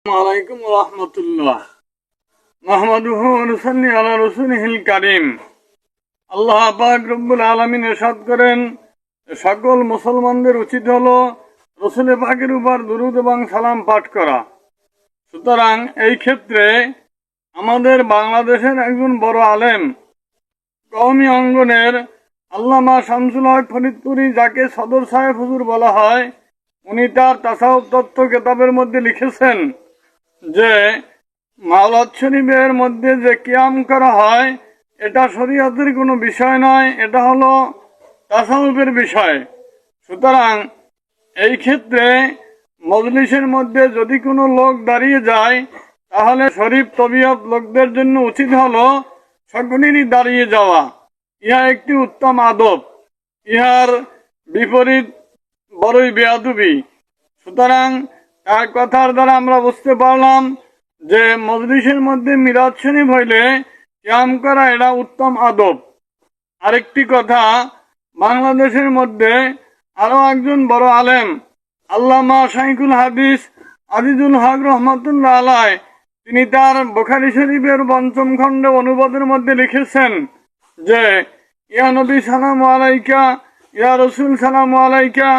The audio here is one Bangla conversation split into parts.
আলাইকুম রহমতুল্লাহ। মাহমুদুহু ওয়া নুসাল্লি আলা রাসূলিহিল কারীম। আল্লাহ পাক রব্বুল আলামিন ইরশাদ করেন, সকল মুসলমানদের উচিত হলো রাসূল পাকের উপর দুরূদ এবং সালাম পাঠ করা। সুতরাং এই ক্ষেত্রে আমাদের বাংলাদেশের একজন বড় আলেম, কওমি অঙ্গনের আল্লামা শামসুল হক ফরিদপুরি, যাকে সদর সাহেব হুজুর বলা হয়, উনি তার তাসাউফ তত্ত্ব কিতাবের মধ্যে লিখেছেন যে মাওলাদ শরীফের মধ্যে যে কিয়াম করা হয় এটা শরীয়তের কোনো বিষয় নয়, এটা হলো তাসাউফের বিষয়। সুতরাং এই ক্ষেত্রে মজলিসের মধ্যে যদি কোনো লোক দাঁড়িয়ে যায়, তাহলে শরীফ তবিয়ত লোকদের জন্য উচিত হলো সকলেরই দাঁড়িয়ে যাওয়া। ইহা একটি উত্তম আদব, ইহার বিপরীত বড়ই বেয়াদবি। সুতরাং তার কথার দ্বারা আমরা বুঝতে পারলাম যে মজলিসের মধ্যে মিলাদ শরীফ হইলে কিয়াম করা এটা উত্তম আদব। আরেকটি কথা, বাংলাদেশের মধ্যে আরো একজন বড় আলেম আল্লামা শাইখুল হাদিস আজিজুল হক রহমাতুল্লাহ আলাই, তিনি তার বুখারী শরীফের ৫ম খণ্ড অনুবাদের মধ্যে লিখেছেন যে ইয়া নবী সালামু আলাইকা, ইয়া রসুল সালামু আলাইকা,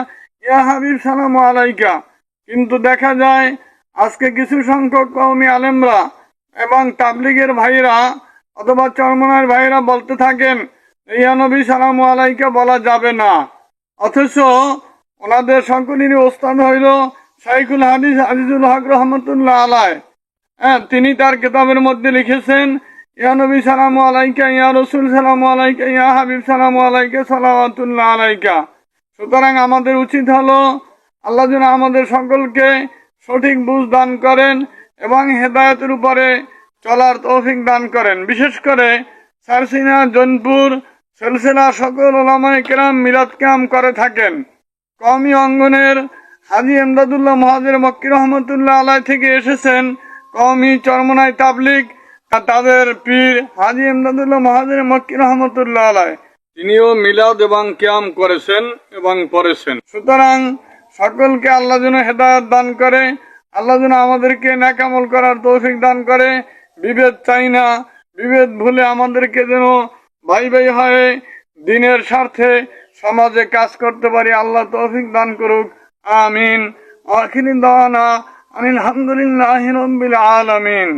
ইয়া হাবিব সালামু আলাইকা। কিন্তু দেখা যায় আজকে কিছু সংখ্যক কওমি আলেমরা এবং তাবলিগের ভাইরা অথবা চরমনার ভাইরা বলতে থাকেন ইয়া নবী সালামু আলাইকা বলা যাবে না, অথচ ওনাদের সকলেরই ওস্তাদ হইল শাইখুল হাদিস আজিজুল হক রহমতুল্লাহ আলাই। তিনি তার কিতাবের মধ্যে লিখেছেন ইয়া নবী সালামু আলাইকা, ইয়া রসুল সালামু আলাইকা, ইয়া হাবিব সালামু আলাইকা, সালাওয়াতুল্লাহ আলাইকা। সুতরাং আমাদের উচিত হলো আল্লাহ যেন আমাদের সকলকে সঠিক বুঝ দান করেন এবং হেদায়েতের উপরে চলার তৌফিক দান করেন। বিশেষ করে সারসিনা, জৌনপুর সিলসিলা সকল উলামায়ে কেরাম মিলাদ কিয়াম করে থাকেন। কওমি অঙ্গনের হাজী এমদাদুল্লাহ মুহাজির মক্কি রহমতুল্লাহ আলাই থেকে এসেছেন কওমি চরমনাই তাবলিগ, তাদের পীর হাজী এমদাদুল্লাহ মুহাজির মক্কি রহমতুল্লাহ আলাই, তিনিও মিলাদ এবং কিয়াম করেছেন এবং পড়েছেন। সুতরাং সকলকে আল্লাহ যেন হেদায়েত দান করে, আল্লাহ যেন আমাদেরকে নেক আমল করার তৌফিক দান করে। বিভেদ চাই না, বিভেদ ভুলে আমাদেরকে যেন ভাই ভাই হয়ে দিনের স্বার্থে সমাজে কাজ করতে পারি। আল্লাহ তৌফিক দান করুক, আমিন। আখিরি দাওয়ানা আলহামদুলিল্লাহি রাব্বিল আলামিন।